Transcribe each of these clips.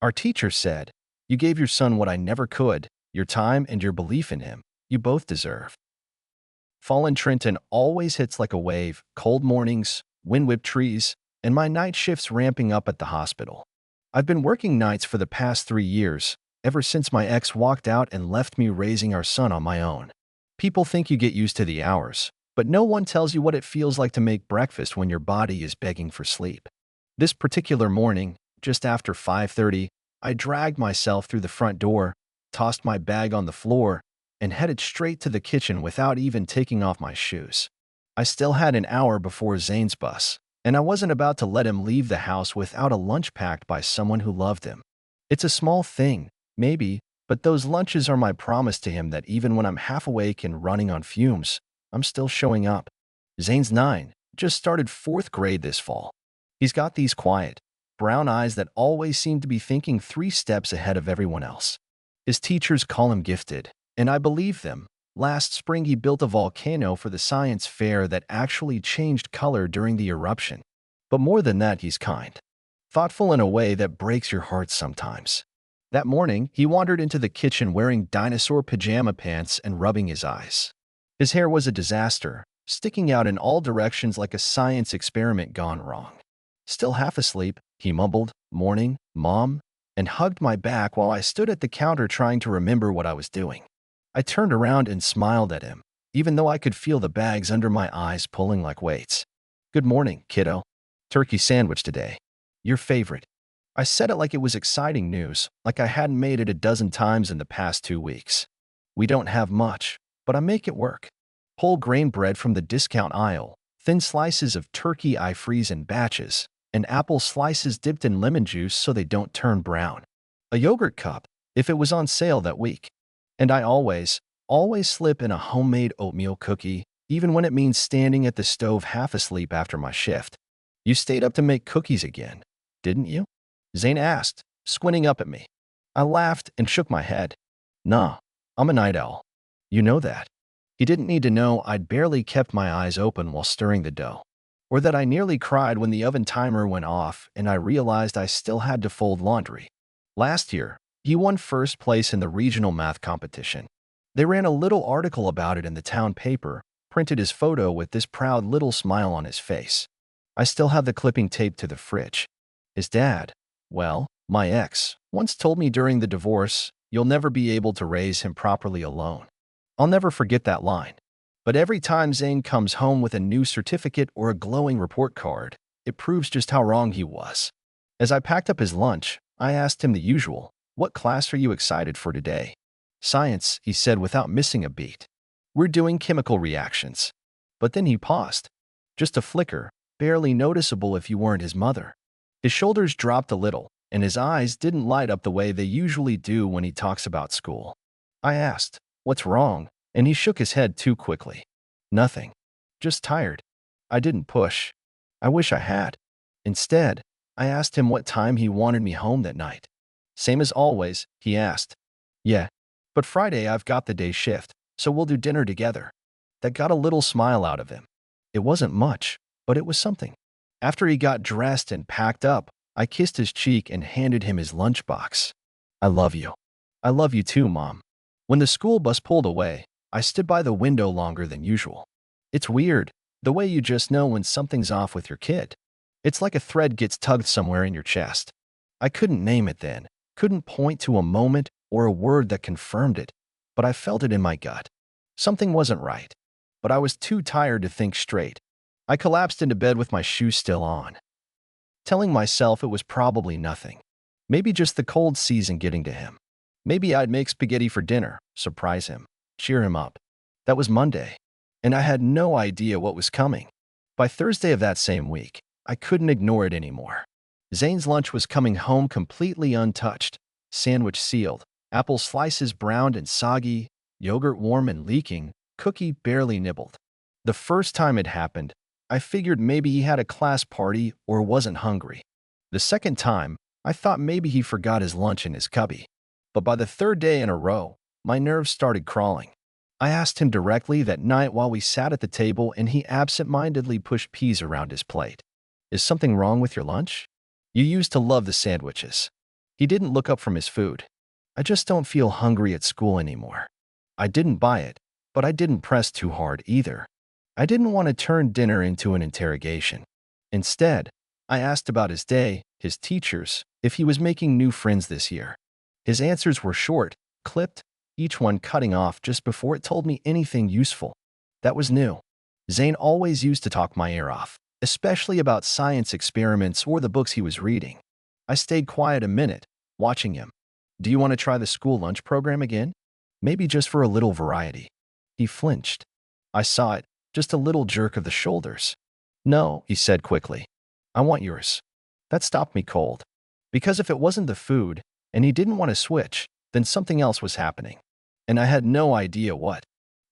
Our teacher said, "You gave your son what I never could, your time and your belief in him. You both deserve." Fall in Trenton always hits like a wave, cold mornings, wind-whipped trees, and my night shifts ramping up at the hospital. I've been working nights for the past 3 years, ever since my ex walked out and left me raising our son on my own. People think you get used to the hours, but no one tells you what it feels like to make breakfast when your body is begging for sleep. This particular morning, just after 5:30, I dragged myself through the front door, tossed my bag on the floor, and headed straight to the kitchen without even taking off my shoes. I still had an hour before Zane's bus, and I wasn't about to let him leave the house without a lunch packed by someone who loved him. It's a small thing, maybe, but those lunches are my promise to him that even when I'm half awake and running on fumes, I'm still showing up. Zane's 9, just started 4th grade this fall. He's got these quiet, brown eyes that always seem to be thinking 3 steps ahead of everyone else. His teachers call him gifted, and I believe them. Last spring he built a volcano for the science fair that actually changed color during the eruption. But more than that, he's kind. Thoughtful in a way that breaks your heart sometimes. That morning, he wandered into the kitchen wearing dinosaur pajama pants and rubbing his eyes. His hair was a disaster, sticking out in all directions like a science experiment gone wrong. Still half asleep, he mumbled, "Morning, Mom," and hugged my back while I stood at the counter trying to remember what I was doing. I turned around and smiled at him, even though I could feel the bags under my eyes pulling like weights. "Good morning, kiddo. Turkey sandwich today. Your favorite." I said it like it was exciting news, like I hadn't made it a dozen times in the past 2 weeks. "We don't have much, but I make it work. Whole grain bread from the discount aisle, thin slices of turkey I freeze in batches, and apple slices dipped in lemon juice so they don't turn brown. A yogurt cup, if it was on sale that week. And I always slip in a homemade oatmeal cookie, even when it means standing at the stove half asleep after my shift." "You stayed up to make cookies again, didn't you?" Zane asked, squinting up at me. I laughed and shook my head. "Nah, I'm a night owl. You know that." He didn't need to know I'd barely kept my eyes open while stirring the dough, or that I nearly cried when the oven timer went off and I realized I still had to fold laundry. Last year, he won first place in the regional math competition. They ran a little article about it in the town paper, printed his photo with this proud little smile on his face. I still have the clipping taped to the fridge. His dad, well, my ex, once told me during the divorce, "You'll never be able to raise him properly alone." I'll never forget that line. But every time Zane comes home with a new certificate or a glowing report card, it proves just how wrong he was. As I packed up his lunch, I asked him the usual, "What class are you excited for today?" "Science," he said without missing a beat. "We're doing chemical reactions." But then he paused. Just a flicker, barely noticeable if you weren't his mother. His shoulders dropped a little, and his eyes didn't light up the way they usually do when he talks about school. I asked, "What's wrong?" and he shook his head too quickly. "Nothing. Just tired." I didn't push. I wish I had. Instead, I asked him what time he wanted me home that night. "Same as always," he asked. "Yeah, but Friday I've got the day shift, so we'll do dinner together." That got a little smile out of him. It wasn't much, but it was something. After he got dressed and packed up, I kissed his cheek and handed him his lunchbox. "I love you." "I love you too, Mom." When the school bus pulled away, I stood by the window longer than usual. It's weird, the way you just know when something's off with your kid. It's like a thread gets tugged somewhere in your chest. I couldn't name it then, couldn't point to a moment or a word that confirmed it, but I felt it in my gut. Something wasn't right, but I was too tired to think straight. I collapsed into bed with my shoes still on, telling myself it was probably nothing. Maybe just the cold season getting to him. Maybe I'd make spaghetti for dinner, surprise him, cheer him up. That was Monday, and I had no idea what was coming. By Thursday of that same week, I couldn't ignore it anymore. Zane's lunch was coming home completely untouched, sandwich sealed, apple slices browned and soggy, yogurt warm and leaking, cookie barely nibbled. The first time it happened, I figured maybe he had a class party or wasn't hungry. The second time, I thought maybe he forgot his lunch in his cubby. But by the third day in a row, my nerves started crawling. I asked him directly that night while we sat at the table and he absent-mindedly pushed peas around his plate. "Is something wrong with your lunch? You used to love the sandwiches." He didn't look up from his food. I just don't feel hungry at school anymore. I didn't buy it, but I didn't press too hard either. I didn't want to turn dinner into an interrogation. Instead, I asked about his day, his teachers, if he was making new friends this year. His answers were short, clipped, each one cutting off just before it told me anything useful. That was new. Zane always used to talk my ear off, especially about science experiments or the books he was reading. I stayed quiet a minute, watching him. Do you want to try the school lunch program again? Maybe just for a little variety. He flinched. I saw it, just a little jerk of the shoulders. No, he said quickly. I want yours. That stopped me cold. Because if it wasn't the food, and he didn't want to switch, then something else was happening. And I had no idea what.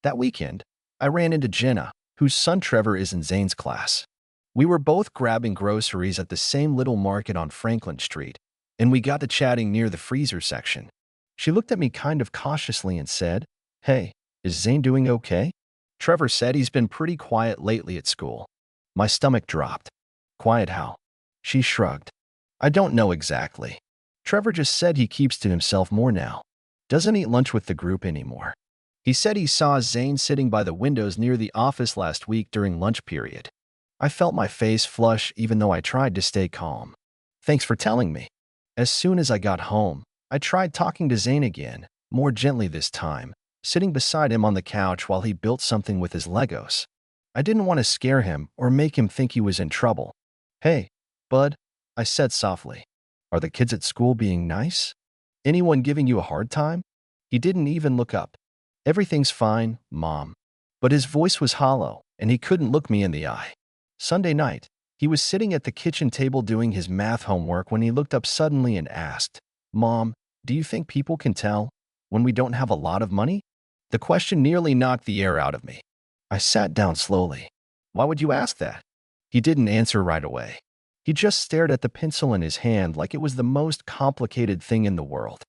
That weekend, I ran into Jenna, whose son Trevor is in Zane's class. We were both grabbing groceries at the same little market on Franklin Street, and we got to chatting near the freezer section. She looked at me kind of cautiously and said, Hey, is Zane doing okay? Trevor said he's been pretty quiet lately at school. My stomach dropped. Quiet how? She shrugged. I don't know exactly. Trevor just said he keeps to himself more now. Doesn't eat lunch with the group anymore. He said he saw Zane sitting by the windows near the office last week during lunch period. I felt my face flush even though I tried to stay calm. Thanks for telling me. As soon as I got home, I tried talking to Zane again, more gently this time, sitting beside him on the couch while he built something with his Legos. I didn't want to scare him or make him think he was in trouble. Hey, bud, I said softly. Are the kids at school being nice? Anyone giving you a hard time? He didn't even look up. Everything's fine, Mom. But his voice was hollow, and he couldn't look me in the eye. Sunday night, he was sitting at the kitchen table doing his math homework when he looked up suddenly and asked, Mom, do you think people can tell when we don't have a lot of money? The question nearly knocked the air out of me. I sat down slowly. Why would you ask that? He didn't answer right away. He just stared at the pencil in his hand like it was the most complicated thing in the world.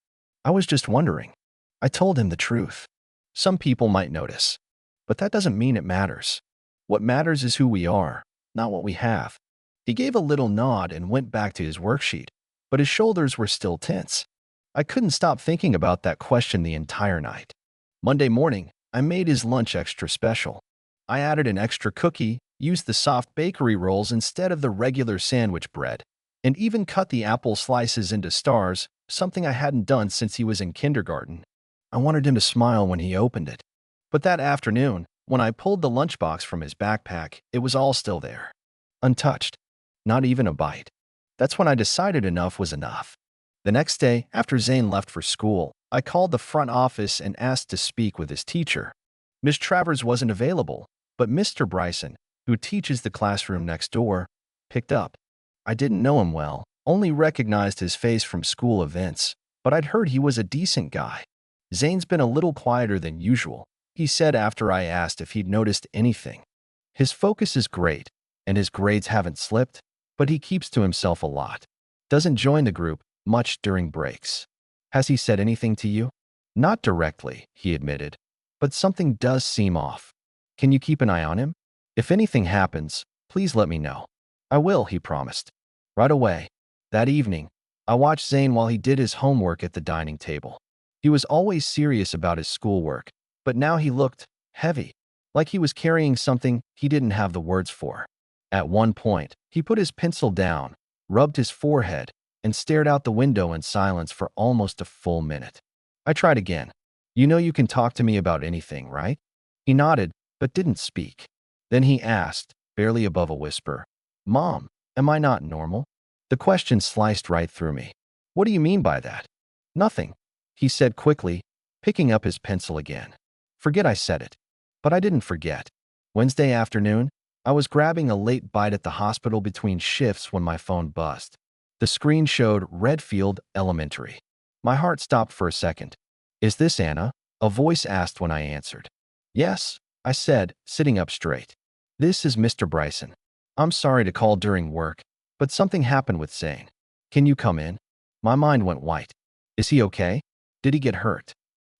I was just wondering. I told him the truth. Some people might notice, but that doesn't mean it matters. What matters is who we are, not what we have. He gave a little nod and went back to his worksheet, but his shoulders were still tense. I couldn't stop thinking about that question the entire night. Monday morning, I made his lunch extra special. I added an extra cookie, used the soft bakery rolls instead of the regular sandwich bread, and even cut the apple slices into stars, something I hadn't done since he was in kindergarten. I wanted him to smile when he opened it. But that afternoon, when I pulled the lunchbox from his backpack, it was all still there. Untouched. Not even a bite. That's when I decided enough was enough. The next day, after Zane left for school, I called the front office and asked to speak with his teacher. Miss Travers wasn't available, but Mr. Bryson, who teaches the classroom next door, picked up. I didn't know him well, only recognized his face from school events, but I'd heard he was a decent guy. Zane's been a little quieter than usual, he said after I asked if he'd noticed anything. His focus is great, and his grades haven't slipped, but he keeps to himself a lot. Doesn't join the group much during breaks. Has he said anything to you? Not directly, he admitted, but something does seem off. Can you keep an eye on him? If anything happens, please let me know. I will, he promised. Right away. That evening, I watched Zane while he did his homework at the dining table. He was always serious about his schoolwork, but now he looked heavy, like he was carrying something he didn't have the words for. At one point, he put his pencil down, rubbed his forehead, and stared out the window in silence for almost a full minute. I tried again. You know you can talk to me about anything, right? He nodded, but didn't speak. Then he asked, barely above a whisper, Mom, am I not normal? The question sliced right through me. What do you mean by that? Nothing, he said quickly, picking up his pencil again. Forget I said it. But I didn't forget. Wednesday afternoon, I was grabbing a late bite at the hospital between shifts when my phone buzzed. The screen showed Redfield Elementary. My heart stopped for a second. Is this Anna? A voice asked when I answered. Yes, I said, sitting up straight. This is Mr. Bryson. I'm sorry to call during work, but something happened with Zane. Can you come in? My mind went white. Is he okay? Did he get hurt?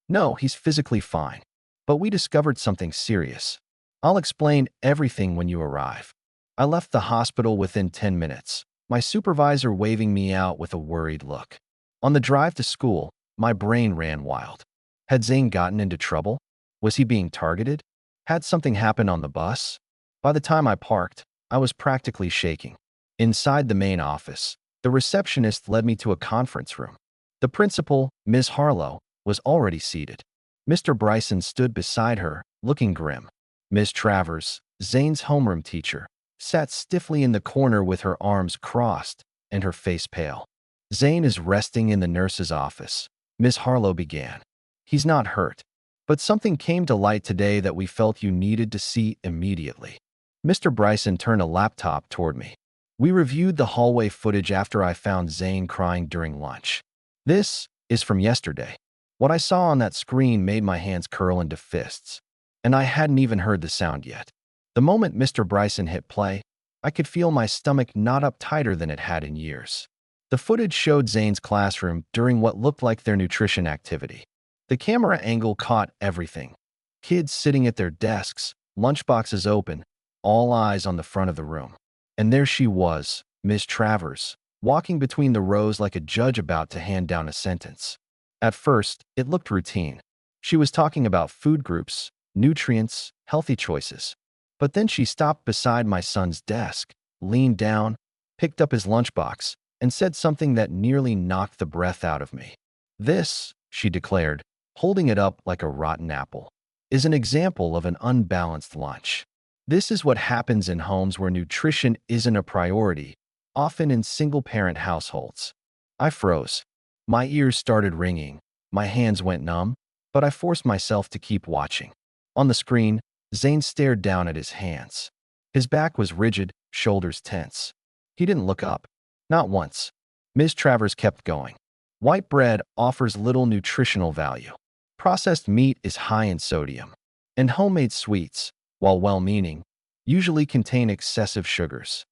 No, he's physically fine. But we discovered something serious. I'll explain everything when you arrive. I left the hospital within 10 minutes, my supervisor waving me out with a worried look. On the drive to school, my brain ran wild. Had Zane gotten into trouble? Was he being targeted? Had something happened on the bus? By the time I parked, I was practically shaking. Inside the main office, the receptionist led me to a conference room. The principal, Ms. Harlow, was already seated. Mr. Bryson stood beside her, looking grim. Ms. Travers, Zane's homeroom teacher, sat stiffly in the corner with her arms crossed and her face pale. Zane is resting in the nurse's office, Ms. Harlow began. He's not hurt, but something came to light today that we felt you needed to see immediately. Mr. Bryson turned a laptop toward me. We reviewed the hallway footage after I found Zane crying during lunch. This is from yesterday. What I saw on that screen made my hands curl into fists, and I hadn't even heard the sound yet. The moment Mr. Bryson hit play, I could feel my stomach knot up tighter than it had in years. The footage showed Zane's classroom during what looked like their nutrition activity. The camera angle caught everything. Kids sitting at their desks, lunchboxes open, all eyes on the front of the room. And there she was, Miss Travers, walking between the rows like a judge about to hand down a sentence. At first, it looked routine. She was talking about food groups, nutrients, healthy choices. But then she stopped beside my son's desk, leaned down, picked up his lunchbox, and said something that nearly knocked the breath out of me. This, she declared, holding it up like a rotten apple, is an example of an unbalanced lunch. This is what happens in homes where nutrition isn't a priority, often in single-parent households. I froze. My ears started ringing. My hands went numb, but I forced myself to keep watching. On the screen, Zane stared down at his hands. His back was rigid, shoulders tense. He didn't look up. Not once. Ms. Travers kept going. White bread offers little nutritional value. Processed meat is high in sodium. And homemade sweets, while well-meaning, usually contain excessive sugars.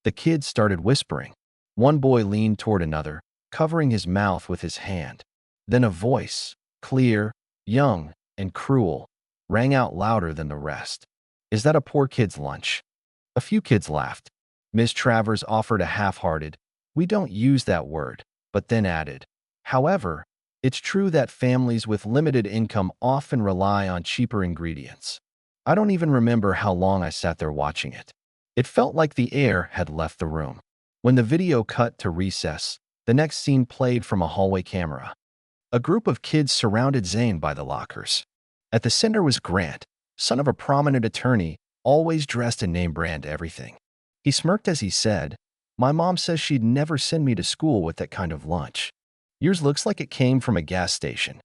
The kids started whispering. One boy leaned toward another, covering his mouth with his hand. Then a voice, clear, young, and cruel, rang out louder than the rest. "Is that a poor kid's lunch?" A few kids laughed. Miss Travers offered a half-hearted, "We don't use that word," but then added, "However, it's true that families with limited income often rely on cheaper ingredients." I don't even remember how long I sat there watching it. It felt like the air had left the room. When the video cut to recess, the next scene played from a hallway camera. A group of kids surrounded Zane by the lockers. At the center was Grant, son of a prominent attorney, always dressed in name-brand everything. He smirked as he said, "My mom says she'd never send me to school with that kind of lunch. Yours looks like it came from a gas station."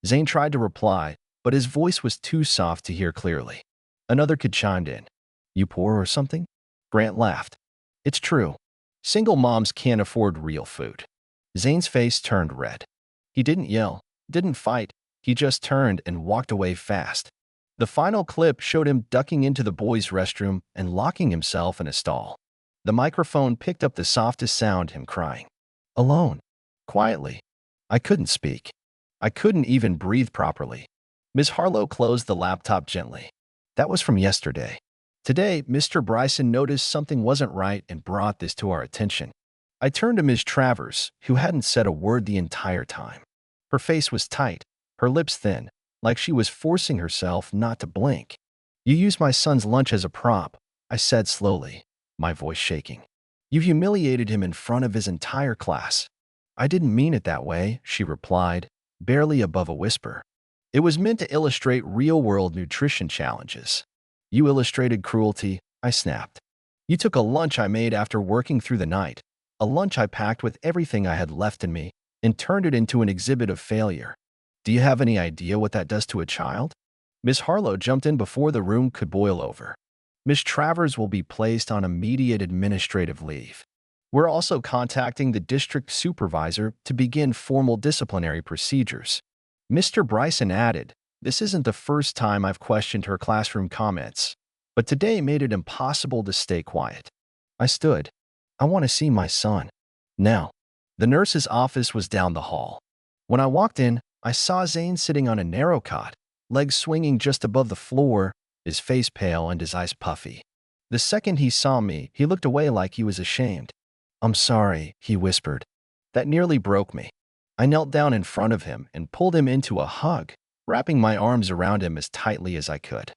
Zane tried to reply, but his voice was too soft to hear clearly. Another kid chimed in. "You poor or something?" Grant laughed. "It's true. Single moms can't afford real food." Zane's face turned red. He didn't yell, didn't fight. He just turned and walked away fast. The final clip showed him ducking into the boys' restroom and locking himself in a stall. The microphone picked up the softest sound, him crying. Alone. Quietly. I couldn't speak. I couldn't even breathe properly. Ms. Harlow closed the laptop gently. That was from yesterday. Today, Mr. Bryson noticed something wasn't right and brought this to our attention. I turned to Ms. Travers, who hadn't said a word the entire time. Her face was tight, her lips thin, like she was forcing herself not to blink. "You used my son's lunch as a prop," I said slowly, my voice shaking. "You humiliated him in front of his entire class." "I didn't mean it that way," she replied, barely above a whisper. "It was meant to illustrate real-world nutrition challenges." "You illustrated cruelty," I snapped. "You took a lunch I made after working through the night, a lunch I packed with everything I had left in me, and turned it into an exhibit of failure. Do you have any idea what that does to a child?" Miss Harlow jumped in before the room could boil over. "Miss Travers will be placed on immediate administrative leave. We're also contacting the district supervisor to begin formal disciplinary procedures." Mr. Bryson added, "This isn't the first time I've questioned her classroom comments, but today made it impossible to stay quiet." I stood. "I want to see my son. Now." The nurse's office was down the hall. When I walked in, I saw Zane sitting on a narrow cot, legs swinging just above the floor, his face pale and his eyes puffy. The second he saw me, he looked away like he was ashamed. "I'm sorry," he whispered. That nearly broke me. I knelt down in front of him and pulled him into a hug, wrapping my arms around him as tightly as I could.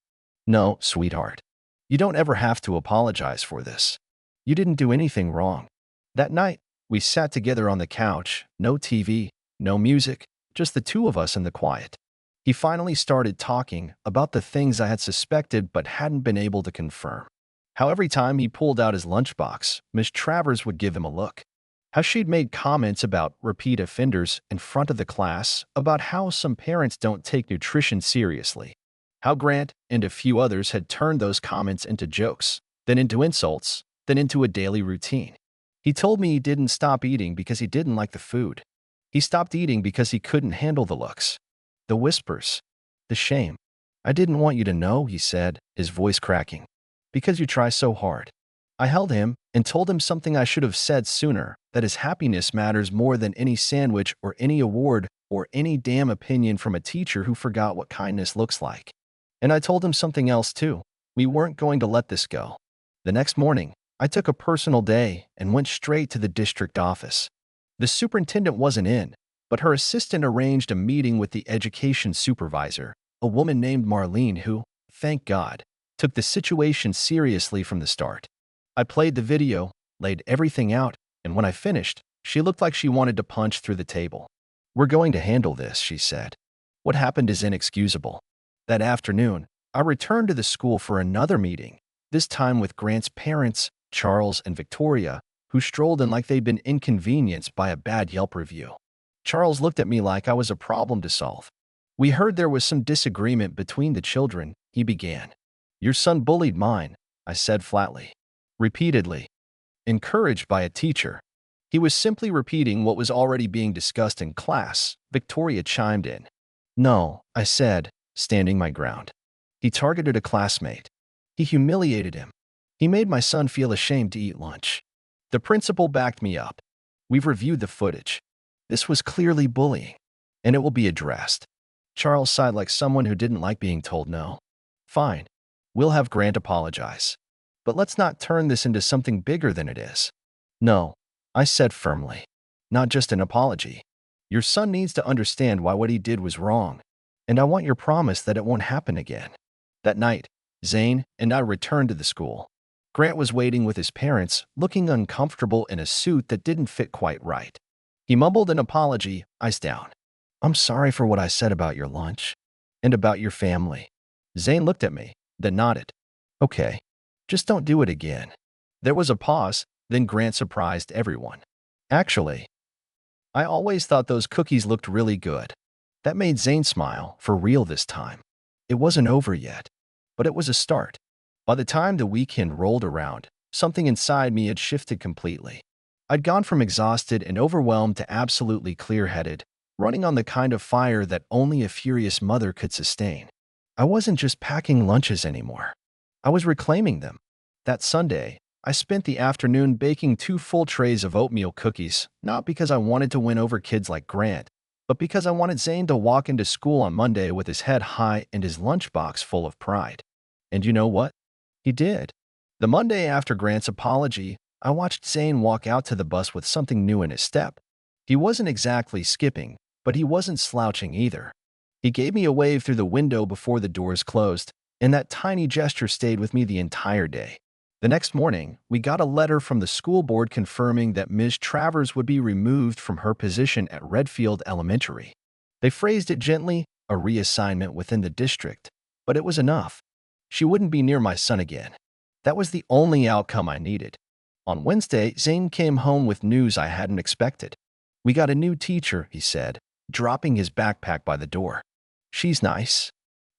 No, sweetheart. You don't ever have to apologize for this. You didn't do anything wrong. That night, we sat together on the couch, no TV, no music, just the two of us in the quiet. He finally started talking about the things I had suspected but hadn't been able to confirm. How every time he pulled out his lunchbox, Miss Travers would give him a look. How she'd made comments about repeat offenders in front of the class, about how some parents don't take nutrition seriously. How Grant and a few others had turned those comments into jokes, then into insults, then into a daily routine. He told me he didn't stop eating because he didn't like the food. He stopped eating because he couldn't handle the looks, the whispers, the shame. I didn't want you to know, he said, his voice cracking, because you try so hard. I held him and told him something I should have said sooner, that his happiness matters more than any sandwich or any award or any damn opinion from a teacher who forgot what kindness looks like. And I told him something else too. We weren't going to let this go. The next morning, I took a personal day and went straight to the district office. The superintendent wasn't in, but her assistant arranged a meeting with the education supervisor, a woman named Marlene who, thank God, took the situation seriously from the start. I played the video, laid everything out, and when I finished, she looked like she wanted to punch through the table. We're going to handle this, she said. What happened is inexcusable. That afternoon, I returned to the school for another meeting, this time with Grant's parents, Charles and Victoria, who strolled in like they'd been inconvenienced by a bad Yelp review. Charles looked at me like I was a problem to solve. We heard there was some disagreement between the children, he began. Your son bullied mine, I said flatly. Repeatedly. Encouraged by a teacher. He was simply repeating what was already being discussed in class, Victoria chimed in. No, I said, standing my ground. He targeted a classmate. He humiliated him. He made my son feel ashamed to eat lunch. The principal backed me up. We've reviewed the footage. This was clearly bullying, and it will be addressed. Charles sighed like someone who didn't like being told no. Fine. We'll have Grant apologize. But let's not turn this into something bigger than it is. No, I said firmly. Not just an apology. Your son needs to understand why what he did was wrong, and I want your promise that it won't happen again. That night, Zane and I returned to the school. Grant was waiting with his parents, looking uncomfortable in a suit that didn't fit quite right. He mumbled an apology, eyes down. I'm sorry for what I said about your lunch and about your family. Zane looked at me, then nodded. Okay, just don't do it again. There was a pause, then Grant surprised everyone. Actually, I always thought those cookies looked really good. That made Zane smile, for real this time. It wasn't over yet, but it was a start. By the time the weekend rolled around, something inside me had shifted completely. I'd gone from exhausted and overwhelmed to absolutely clear-headed, running on the kind of fire that only a furious mother could sustain. I wasn't just packing lunches anymore. I was reclaiming them. That Sunday, I spent the afternoon baking 2 full trays of oatmeal cookies, not because I wanted to win over kids like Grant, but because I wanted Zane to walk into school on Monday with his head high and his lunchbox full of pride. And you know what? He did. The Monday after Grant's apology, I watched Zane walk out to the bus with something new in his step. He wasn't exactly skipping, but he wasn't slouching either. He gave me a wave through the window before the doors closed, and that tiny gesture stayed with me the entire day. The next morning, we got a letter from the school board confirming that Ms. Travers would be removed from her position at Redfield Elementary. They phrased it gently, a reassignment within the district, but it was enough. She wouldn't be near my son again. That was the only outcome I needed. On Wednesday, Zane came home with news I hadn't expected. We got a new teacher, he said, dropping his backpack by the door. She's nice.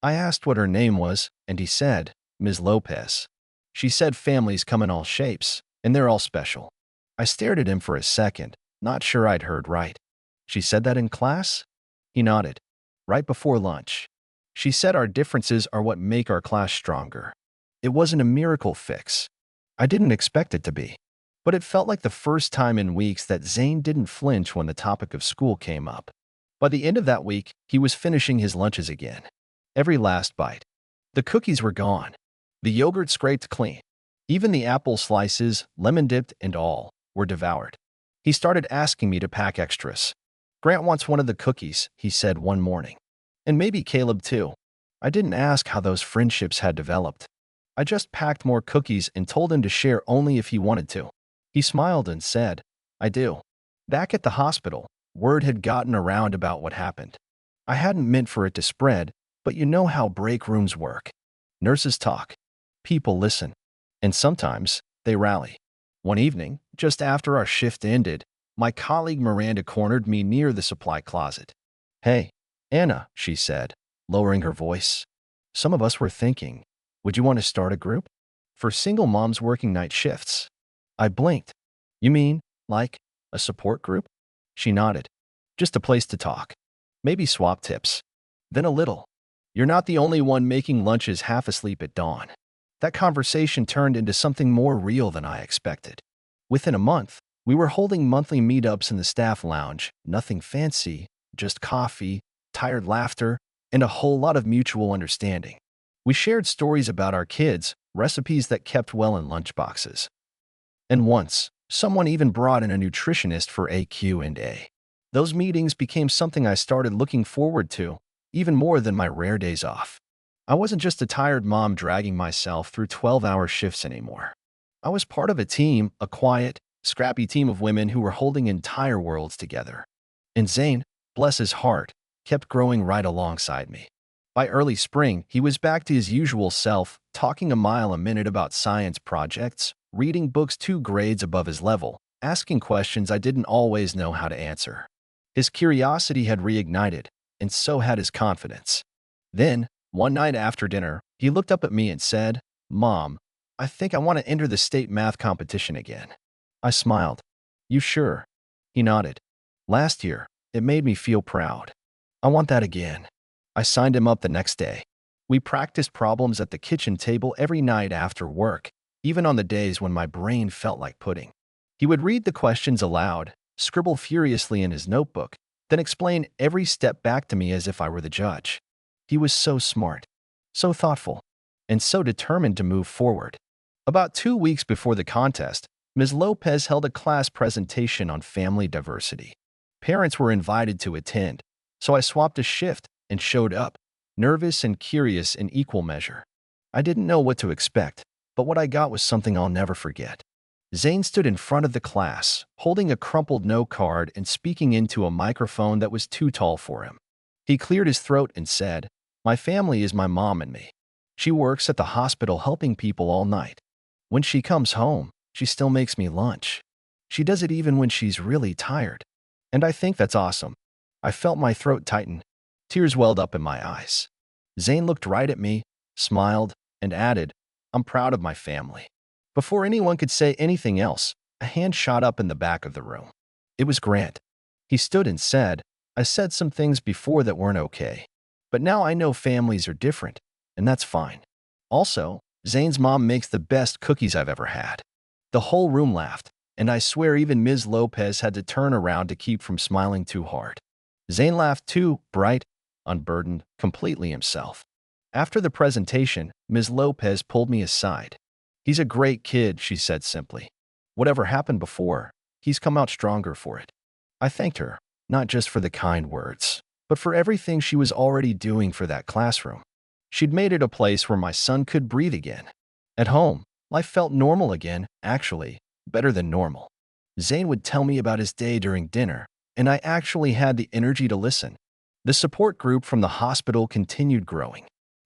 I asked what her name was, and he said, Ms. Lopez. She said families come in all shapes, and they're all special. I stared at him for a second, not sure I'd heard right. She said that in class? He nodded. Right before lunch. She said our differences are what make our class stronger. It wasn't a miracle fix. I didn't expect it to be. But it felt like the first time in weeks that Zane didn't flinch when the topic of school came up. By the end of that week, he was finishing his lunches again. Every last bite. The cookies were gone. The yogurt scraped clean. Even the apple slices, lemon-dipped and all, were devoured. He started asking me to pack extras. Grant wants one of the cookies, he said one morning. And maybe Caleb too. I didn't ask how those friendships had developed. I just packed more cookies and told him to share only if he wanted to. He smiled and said, I do. Back at the hospital, word had gotten around about what happened. I hadn't meant for it to spread, but you know how break rooms work. Nurses talk. People listen. And sometimes, they rally. One evening, just after our shift ended, my colleague Miranda cornered me near the supply closet. Hey, Anna, she said, lowering her voice. Some of us were thinking, would you want to start a group? For single moms working night shifts. I blinked. You mean, like, a support group? She nodded. Just a place to talk. Maybe swap tips. Then a little. You're not the only one making lunches half asleep at dawn. That conversation turned into something more real than I expected. Within a month, we were holding monthly meetups in the staff lounge, nothing fancy, just coffee, tired laughter, and a whole lot of mutual understanding. We shared stories about our kids, recipes that kept well in lunchboxes. And once, someone even brought in a nutritionist for a Q&A. Those meetings became something I started looking forward to, even more than my rare days off. I wasn't just a tired mom dragging myself through 12-hour shifts anymore. I was part of a team, a quiet, scrappy team of women who were holding entire worlds together. And Zane, bless his heart, kept growing right alongside me. By early spring, he was back to his usual self, talking a mile a minute about science projects, reading books 2 grades above his level, asking questions I didn't always know how to answer. His curiosity had reignited, and so had his confidence. Then, one night after dinner, he looked up at me and said, Mom, I think I want to enter the state math competition again. I smiled. You sure? He nodded. Last year, it made me feel proud. I want that again. I signed him up the next day. We practiced problems at the kitchen table every night after work, even on the days when my brain felt like pudding. He would read the questions aloud, scribble furiously in his notebook, then explain every step back to me as if I were the judge. He was so smart, so thoughtful, and so determined to move forward. About 2 weeks before the contest, Ms. Lopez held a class presentation on family diversity. Parents were invited to attend, so I swapped a shift and showed up, nervous and curious in equal measure. I didn't know what to expect, but what I got was something I'll never forget. Zane stood in front of the class, holding a crumpled note card and speaking into a microphone that was too tall for him. He cleared his throat and said, My family is my mom and me. She works at the hospital helping people all night. When she comes home, she still makes me lunch. She does it even when she's really tired. And I think that's awesome. I felt my throat tighten. Tears welled up in my eyes. Zane looked right at me, smiled, and added, I'm proud of my family. Before anyone could say anything else, a hand shot up in the back of the room. It was Grant. He stood and said, I said some things before that weren't okay. But now I know families are different, and that's fine. Also, Zane's mom makes the best cookies I've ever had. The whole room laughed, and I swear even Ms. Lopez had to turn around to keep from smiling too hard. Zane laughed too, bright, unburdened, completely himself. After the presentation, Ms. Lopez pulled me aside. He's a great kid, she said simply. Whatever happened before, he's come out stronger for it. I thanked her, not just for the kind words, but for everything she was already doing for that classroom. She'd made it a place where my son could breathe again. At home, life felt normal again, actually, better than normal. Zane would tell me about his day during dinner, and I actually had the energy to listen. The support group from the hospital continued growing.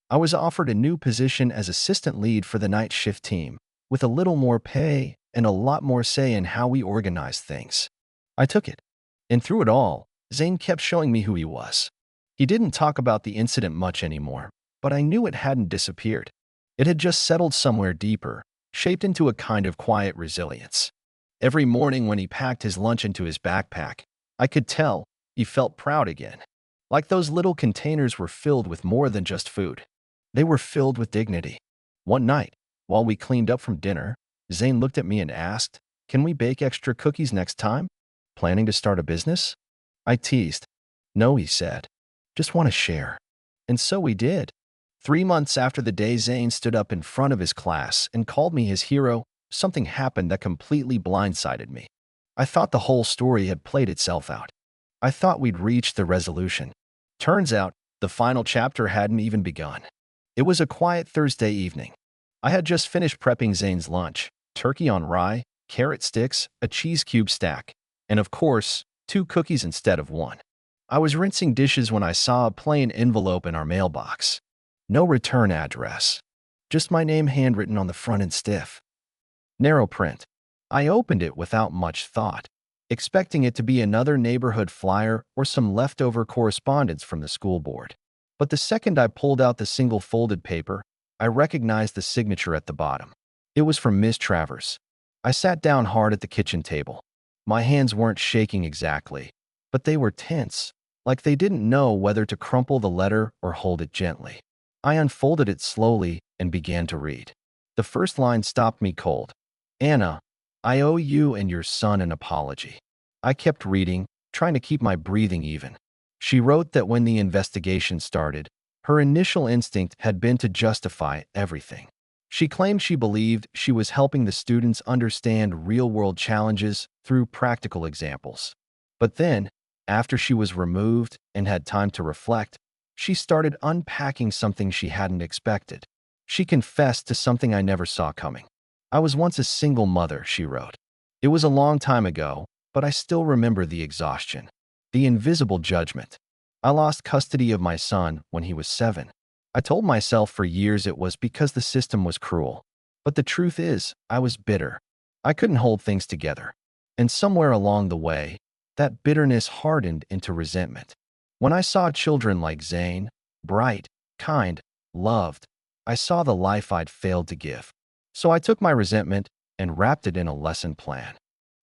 I was offered a new position as assistant lead for the night shift team, with a little more pay and a lot more say in how we organized things. I took it. And through it all, Zane kept showing me who he was. He didn't talk about the incident much anymore, but I knew it hadn't disappeared. It had just settled somewhere deeper, shaped into a kind of quiet resilience. Every morning when he packed his lunch into his backpack, I could tell he felt proud again. Like those little containers were filled with more than just food. They were filled with dignity. One night, while we cleaned up from dinner, Zane looked at me and asked, Can we bake extra cookies next time? Planning to start a business? I teased. No, he said. Just want to share. And so we did. 3 months after the day Zane stood up in front of his class and called me his hero, something happened that completely blindsided me. I thought the whole story had played itself out. I thought we'd reached the resolution. Turns out, the final chapter hadn't even begun. It was a quiet Thursday evening. I had just finished prepping Zane's lunch: turkey on rye, carrot sticks, a cheese cube stack, and of course, 2 cookies instead of one. I was rinsing dishes when I saw a plain envelope in our mailbox. No return address. Just my name handwritten on the front in stiff, narrow print. I opened it without much thought, expecting it to be another neighborhood flyer or some leftover correspondence from the school board. But the second I pulled out the single folded paper, I recognized the signature at the bottom. It was from Miss Travers. I sat down hard at the kitchen table. My hands weren't shaking exactly, but they were tense, like they didn't know whether to crumple the letter or hold it gently. I unfolded it slowly and began to read. The first line stopped me cold. "Anna, I owe you and your son an apology." I kept reading, trying to keep my breathing even. She wrote that when the investigation started, her initial instinct had been to justify everything. She claimed she believed she was helping the students understand real-world challenges through practical examples. But then, after she was removed and had time to reflect, she started unpacking something she hadn't expected. She confessed to something I never saw coming. "I was once a single mother," she wrote. "It was a long time ago, but I still remember the exhaustion, the invisible judgment. I lost custody of my son when he was 7. I told myself for years it was because the system was cruel. But the truth is, I was bitter. I couldn't hold things together. And somewhere along the way, that bitterness hardened into resentment. When I saw children like Zane, bright, kind, loved, I saw the life I'd failed to give. So I took my resentment and wrapped it in a lesson plan."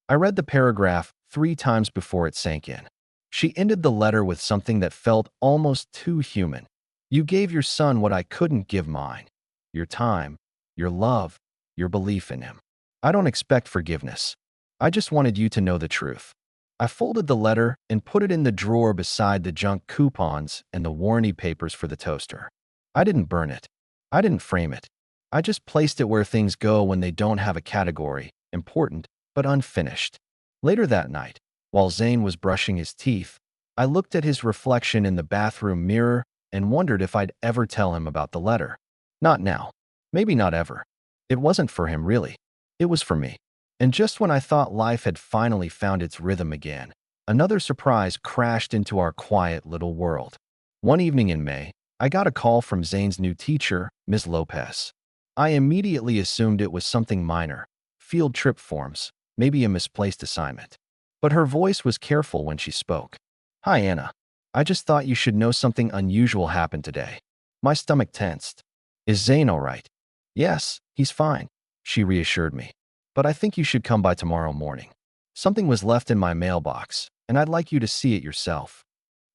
I read the paragraph 3 times before it sank in. She ended the letter with something that felt almost too human. "You gave your son what I couldn't give mine: your time, your love, your belief in him. I don't expect forgiveness. I just wanted you to know the truth." I folded the letter and put it in the drawer beside the junk coupons and the warranty papers for the toaster. I didn't burn it. I didn't frame it. I just placed it where things go when they don't have a category: important but unfinished. Later that night, while Zane was brushing his teeth, I looked at his reflection in the bathroom mirror and wondered if I'd ever tell him about the letter. Not now. Maybe not ever. It wasn't for him, really. It was for me. And just when I thought life had finally found its rhythm again, another surprise crashed into our quiet little world. One evening in May, I got a call from Zane's new teacher, Ms. Lopez. I immediately assumed it was something minor: field trip forms, maybe a misplaced assignment. But her voice was careful when she spoke. "Hi, Anna. I just thought you should know something unusual happened today." My stomach tensed. "Is Zane all right?" "Yes, he's fine," she reassured me. "But I think you should come by tomorrow morning. Something was left in my mailbox, and I'd like you to see it yourself."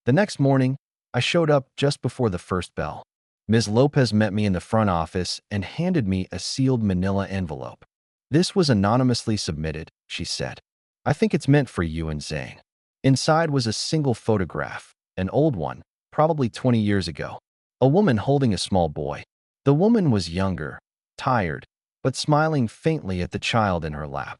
The next morning, I showed up just before the first bell. Ms. Lopez met me in the front office and handed me a sealed manila envelope. "This was anonymously submitted," she said. "I think it's meant for you and Zane." Inside was a single photograph, an old one, probably 20 years ago. A woman holding a small boy. The woman was younger, tired, but smiling faintly at the child in her lap.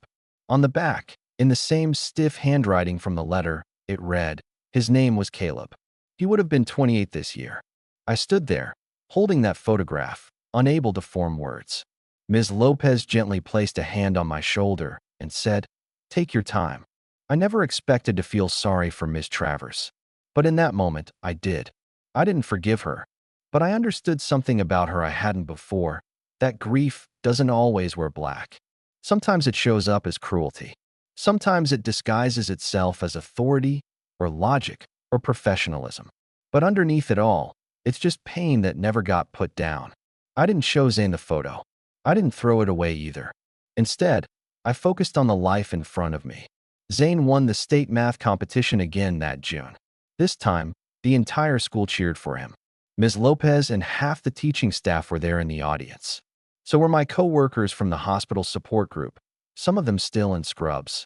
On the back, in the same stiff handwriting from the letter, it read, his name was Caleb. He would have been 28 this year. I stood there, holding that photograph, unable to form words. Ms. Lopez gently placed a hand on my shoulder and said, "Take your time." I never expected to feel sorry for Miss Travers. But in that moment, I did. I didn't forgive her, but I understood something about her I hadn't before: that grief doesn't always wear black. Sometimes it shows up as cruelty. Sometimes it disguises itself as authority or logic or professionalism. But underneath it all, it's just pain that never got put down. I didn't show Zane the photo. I didn't throw it away either. Instead, I focused on the life in front of me. Zane won the state math competition again that June. This time, the entire school cheered for him. Ms. Lopez and half the teaching staff were there in the audience. So were my co-workers from the hospital support group, some of them still in scrubs,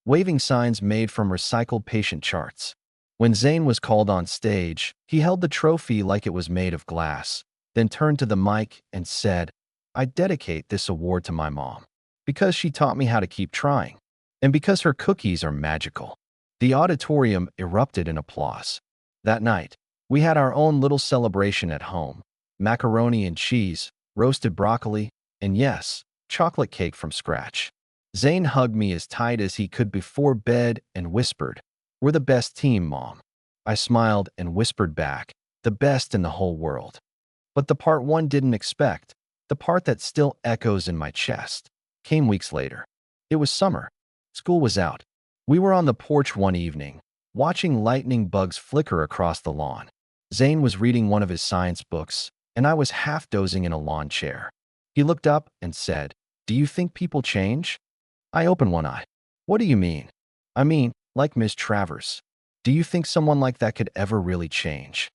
waving signs made from recycled patient charts. When Zane was called on stage, he held the trophy like it was made of glass, then turned to the mic and said, "I dedicate this award to my mom, because she taught me how to keep trying, and because her cookies are magical." The auditorium erupted in applause. That night, we had our own little celebration at home. Macaroni and cheese, roasted broccoli, and yes, chocolate cake from scratch. Zane hugged me as tight as he could before bed and whispered, "We're the best team, Mom." I smiled and whispered back, "The best in the whole world." But the part one didn't expect, the part that still echoes in my chest, came weeks later. It was summer. School was out. We were on the porch one evening, watching lightning bugs flicker across the lawn. Zane was reading one of his science books, and I was half dozing in a lawn chair. He looked up and said, "Do you think people change?" I opened one eye. "What do you mean?" "I mean, like Miss Travers. Do you think someone like that could ever really change?"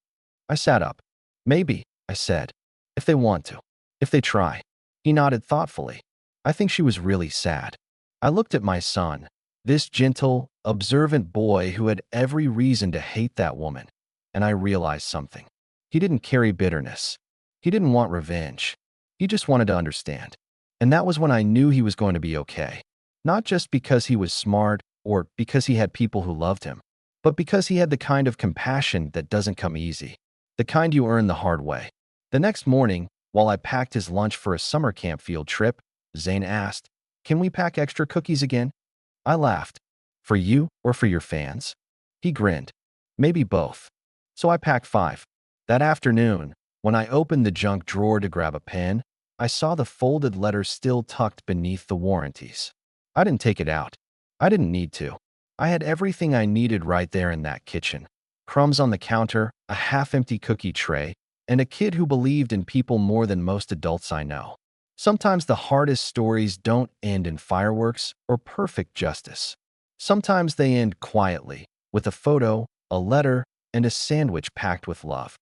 I sat up. "Maybe," I said, "if they want to. If they try." He nodded thoughtfully. "I think she was really sad." I looked at my son, this gentle, observant boy who had every reason to hate that woman, and I realized something. He didn't carry bitterness. He didn't want revenge. He just wanted to understand. And that was when I knew he was going to be okay. Not just because he was smart or because he had people who loved him, but because he had the kind of compassion that doesn't come easy, the kind you earn the hard way. The next morning, while I packed his lunch for a summer camp field trip, Zane asked, "Can we pack extra cookies again?" I laughed. "For you or for your fans?" He grinned. "Maybe both." So I packed 5. That afternoon, when I opened the junk drawer to grab a pen, I saw the folded letter still tucked beneath the warranties. I didn't take it out. I didn't need to. I had everything I needed right there in that kitchen. Crumbs on the counter, a half-empty cookie tray, and a kid who believed in people more than most adults I know. Sometimes the hardest stories don't end in fireworks or perfect justice. Sometimes they end quietly, with a photo, a letter, and a sandwich packed with love.